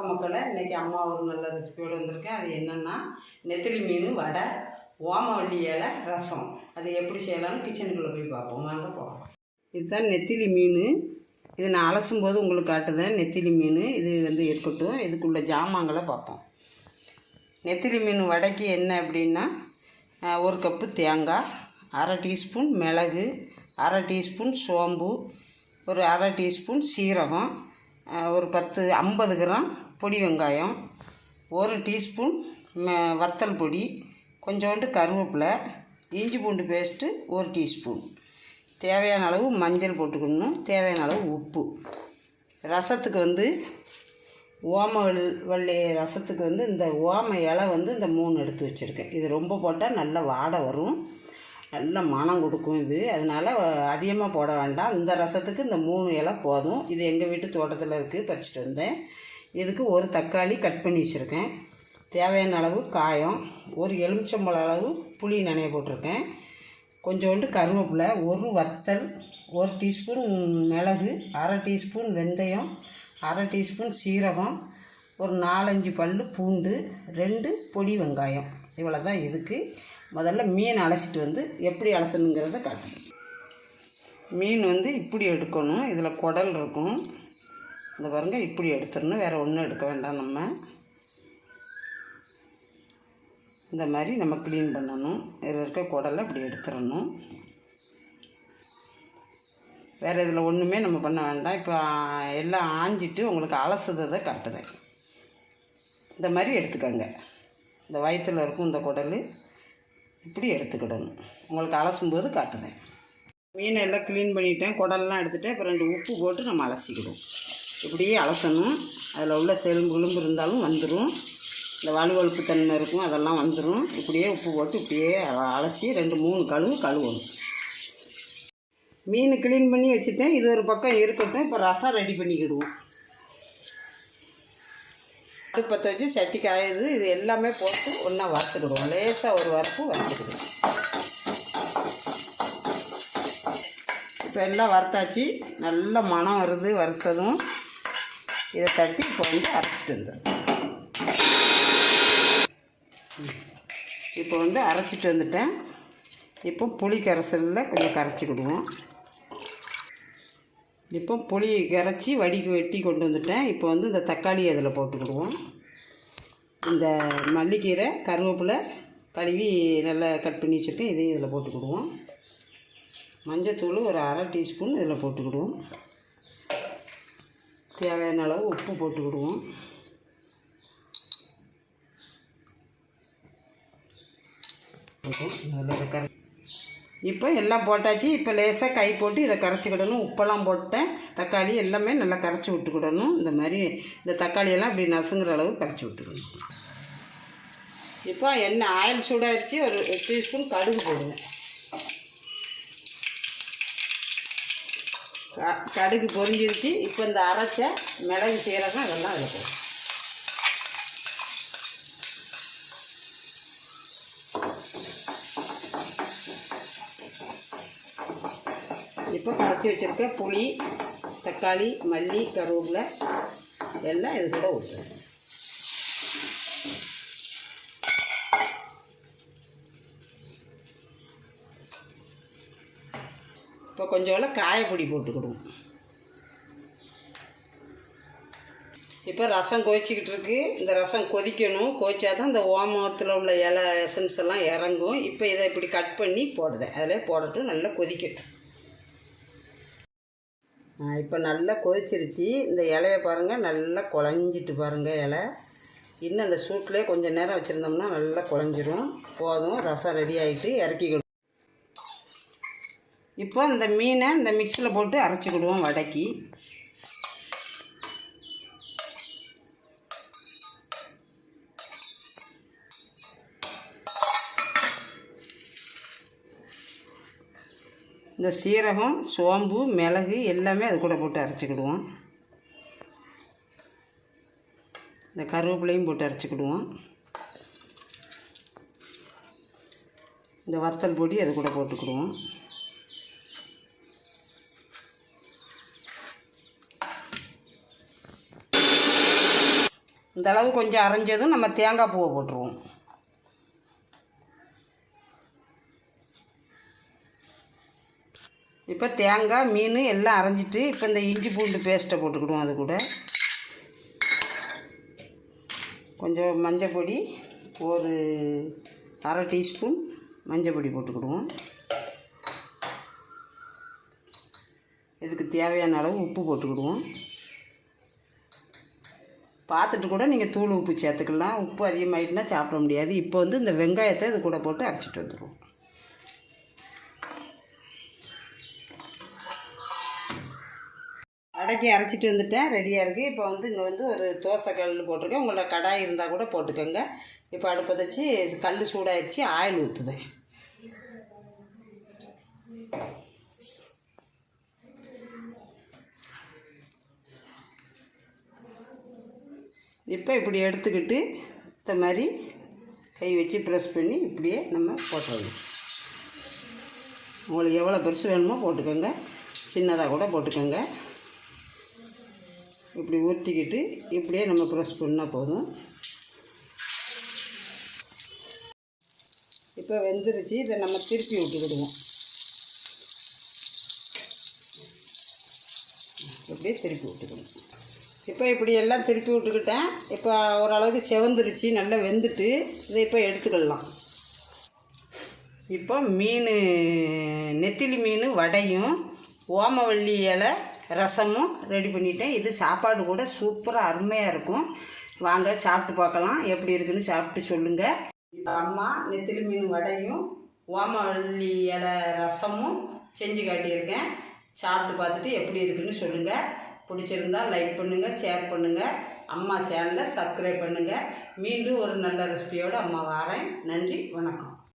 வணக்கம் மக்களை. இன்றைக்கி அம்மா ஒரு நல்ல ரெசிபியோடு வந்திருக்கேன். அது என்னென்னா நெத்திலி மீன் வடை, ஓமவல்லி இலை, ரசம். அது எப்படி செய்யலாம்னு கிச்சனுக்குள்ளே போய் பார்ப்போம். வாங்க போகலாம். இதுதான் நெத்திலி மீன். இது நான் அலசும் போது உங்களுக்கு காட்டுதேன். நெத்திலி மீன் இது இருக்கட்டும். இதுக்குள்ள ஜாமான்களை பார்ப்போம். நெத்திலி மீன் வடைக்கு என்ன அப்படின்னா, ஒரு கப்பு தேங்காய், அரை டீஸ்பூன் மிளகு, அரை டீஸ்பூன் சோம்பு, ஒரு அரை டீஸ்பூன் சீரகம், ஒரு 50 கிராம் பொடி வெங்காயம், ஒரு டீஸ்பூன் வத்தல் பொடி, கொஞ்சோண்டு கருவேப்பிலை, இஞ்சி பூண்டு பேஸ்ட்டு ஒரு டீஸ்பூன், தேவையான அளவு மஞ்சள் போட்டுக்கணும், தேவையான அளவு உப்பு. ரசத்துக்கு ஓமவல்லி ரசத்துக்கு இந்த ஓம இலை இந்த 3 எடுத்து வச்சுருக்கேன். இது ரொம்ப போட்டால் நல்ல வாடை வரும், நல்ல மனம் கொடுக்கும். அதனால் அதிகமாக போட வேண்டாம். இந்த ரசத்துக்கு இந்த 3 இலை போதும். இது எங்கள் வீட்டு தோட்டத்தில் இருக்குது, பறிச்சிட்டு வந்தேன். இதுக்கு ஒரு தக்காளி கட் பண்ணி வச்சுருக்கேன், தேவையான அளவு காயம், ஒரு எலுமிச்சம்பழம் அளவு புளி நனைய போட்டிருக்கேன், கொஞ்சோண்டு கருவேப்பிலை, ஒரு வத்தல், ஒரு டீஸ்பூன் மிளகு, அரை டீஸ்பூன் வெந்தயம், அரை டீஸ்பூன் சீரகம், ஒரு 4-5 பல் பூண்டு, 2 பொடி வெங்காயம். இவ்வளோ தான் இதுக்கு. முதல்ல மீன் அலசிட்டு எப்படி அலசணுங்கிறத காட்டணும். மீன் இப்படி எடுக்கணும். இதில் குடல் இருக்கும். இந்த பாருங்க, இப்படி எடுத்துடணும். வேறு ஒன்றும் எடுக்க வேண்டாம். நம்ம இந்த மாதிரி நம்ம க்ளீன் பண்ணணும். இதில் இருக்க குடலை இப்படி எடுத்துடணும். வேறு இதில் ஒன்றுமே நம்ம பண்ண வேண்டாம். இப்போ எல்லாம் ஆஞ்சிட்டு உங்களுக்கு அலசுறதை காட்டுதேன். இந்த மாதிரி எடுத்துக்கோங்க. இந்த வயிற்றில் இருக்கும் இந்த குடல் இப்படி எடுத்துக்கிடணும். உங்களுக்கு அலசும்போது காட்டுதேன். மீனை எல்லாம் க்ளீன் பண்ணிவிட்டேன், குடல்லாம் எடுத்துகிட்டேன். இப்போ 2 உப்பு போட்டு நம்ம அலசிக்கிடுவோம். இப்படியே அலசணும். அதில் உள்ள செலும்பு இருந்தாலும் வந்துடும். இந்த வலுவழுப்பு தன்மை இருக்கும், அதெல்லாம் வந்துடும். இப்படியே உப்பு போட்டு இப்படியே அலசி 2-3 கழுவணும். மீன் க்ளீன் பண்ணி வச்சுட்டேன். இது ஒரு பக்கம் இருக்கட்டும். இப்போ ரசம் ரெடி பண்ணிக்கிடுவோம். அடுப்பத்தை வச்சு சட்டி காயுது. இது எல்லாமே போட்டு ஒன்றா வறுத்துக்கிடுவோம். லேசாக ஒரு வறுப்பு வறுத்துக்கிடுவோம். இப்போ எல்லாம் வறுத்தாச்சு, நல்ல மனம் வருது. வறுத்ததும் இதை தட்டி இப்போ அரைச்சிட்டு வந்துடும். இப்போ அரைச்சிட்டு வந்துட்டேன். இப்போ புளி கரைசலில் கொஞ்சம் கரைச்சிக்கிடுவோம். இப்போ புளி கரைச்சி வெட்டி கொண்டு வந்துட்டேன். இப்போ இந்த தக்காளி அதில் போட்டுக்கிடுவோம். இந்த மல்லிக்கீரை, கருவேப்பிலை கழுவி நல்லா கட் பண்ணி வச்சுருக்கேன். இதையும் இதில் போட்டுக்கிடுவோம். மஞ்சத்தூள் ஒரு அரை டீஸ்பூன் இதில் போட்டுக்கிடுவோம். தேவையான அளவு உப்பு போட்டுக்கிடுவோம். இப்போ எல்லாம் போட்டாச்சு. இப்போ லேசாக கை போட்டு இதை கரைச்சிக்கிடணும். உப்பெல்லாம் போட்டேன். தக்காளி எல்லாமே நல்லா கரைச்சி விட்டுக்கிடணும். இந்த மாதிரி இந்த தக்காளியெல்லாம் இப்படி நசுங்கிற அளவு கரைச்சி விட்டுக்கணும். இப்போ எண்ணெய் ஆயில் சூடாகிடுச்சு. ஒரு டீஸ்பூன் கடுகு போடுவேன். கடுகு பொரிஞ்சிருச்சு. இப்போ இந்த அரைச்ச மிளகு, சீரகம் அதெல்லாம் அதில் போடும். இப்போ கரைச்சி வச்சுருக்க புளி, தக்காளி, மல்லி, கருவேப்பிலை எல்லாம் இது கூட ஊற்றுவேன். இப்போ கொஞ்சோண்டு காயப்பொடி போட்டுக்கிடுவோம். இப்போ ரசம் கொதிச்சிக்கிட்டு இருக்கு. இந்த ரசம் கொதிக்கணும். கொதிச்சா தான் இந்த ஓமத்தில் உள்ள இலை எசன்ஸ் எல்லாம் இறங்கும். இப்போ இதை இப்படி கட் பண்ணி போடுதேன். அதில் போடட்டும், நல்லா கொதிக்கட்டும். இப்போ நல்லா கொதிச்சிருச்சு. இந்த இலையை பாருங்கள், நல்லா குழஞ்சிட்டு பாருங்கள் இலை. இன்னும் அந்த சூட்லேயே கொஞ்சம் நேரம் வச்சுருந்தோம்னா நல்லா குழஞ்சிரும். போதும், ரசம் ரெடி ஆகிட்டு இறக்கிக்கிடும். இப்போ இந்த மீனை இந்த மிக்ஸியில் போட்டு அரைச்சிக்கிடுவோம் வடைக்கு. இந்த சீரகம், சோம்பு, மிளகு எல்லாமே அது கூட போட்டு அரைச்சிக்கிடுவோம். இந்த கருவேப்பிலையும் போட்டு அரைச்சிக்கிடுவோம். இந்த வத்தல் பொடி அது கூட போட்டுக்கிடுவோம். இந்த அளவு கொஞ்சம் அரைஞ்சதும் நம்ம தேங்காய் பூவை போட்டுருவோம். இப்போ தேங்காய் மீன் எல்லாம் அரைஞ்சிட்டு இப்போ இந்த இஞ்சி பூண்டு பேஸ்ட்டை போட்டுக்கிடுவோம். அது கூட கொஞ்சம் மஞ்சள் பொடி, ஒரு அரை டீஸ்பூன் மஞ்சள் பொடி போட்டுக்கிடுவோம். இதுக்கு தேவையான அளவு உப்பு போட்டுக்கிடுவோம். பார்த்துட்டு கூட நீங்கள் தூள் உப்பு சேர்த்துக்கலாம். உப்பு அதிகமாகிட்டுனா சாப்பிட முடியாது. இப்போ வந்து இந்த வெங்காயத்தை இது கூட போட்டு அரைச்சிட்டு வந்துடுவோம். அடக்கி அரைச்சிட்டு வந்துட்டேன், ரெடியாக இருக்குது. இப்போ வந்து இங்கே வந்து ஒரு தோசை கல் போட்டிருக்கேன். உங்களோட கடாய் இருந்தால் கூட போட்டுக்கோங்க. இப்போ அடுப்பை வச்சு கல் சூடாகிடுச்சு, ஆயில் ஊற்றுதேன். இப்போ இப்படி எடுத்துக்கிட்டு இந்த மாதிரி கை வச்சு ப்ரெஸ் பண்ணி இப்படியே நம்ம போட்டுடணும். உங்களுக்கு எவ்வளோ பெருசு வேணுமோ போட்டுக்கோங்க, சின்னதாக கூட போட்டுக்கோங்க. இப்படி ஊற்றிக்கிட்டு இப்படியே நம்ம ப்ரெஸ் பண்ணால் போதும். இப்போ வெந்துருச்சு. இதை நம்ம திருப்பி விட்டுக்கிடுவோம். இப்படியே திருப்பி விட்டுக்கணும். இப்போ இப்படி எல்லாம் திருப்பி விட்டுக்கிட்டேன். இப்போ ஓரளவுக்கு செவந்துருச்சு, நல்லா வெந்துட்டு இதை இப்போ எடுத்துக்கலாம். இப்போ நெத்திலி மீன் வடையும் ஓமவல்லி இலை ரசமும் ரெடி பண்ணிட்டேன். இது சாப்பாடு கூட சூப்பராக அருமையாக இருக்கும். வாங்க சாப்பிட்டு பார்க்கலாம், எப்படி இருக்குன்னு சாப்பிட்டு சொல்லுங்கள். இப்போ அம்மா நெத்திலி மீன் வடையும் ஓமவல்லி இலை ரசமும் செஞ்சு காட்டியிருக்கேன். சாப்பிட்டு பார்த்துட்டு எப்படி இருக்குன்னு சொல்லுங்கள். பிடிச்சிருந்தால் லைக் பண்ணுங்கள், ஷேர் பண்ணுங்கள். அம்மா சேனலை சப்ஸ்கிரைப் பண்ணுங்கள். மீண்டும் ஒரு நல்ல ரெசிபியோடு அம்மா வரேன். நன்றி, வணக்கம்.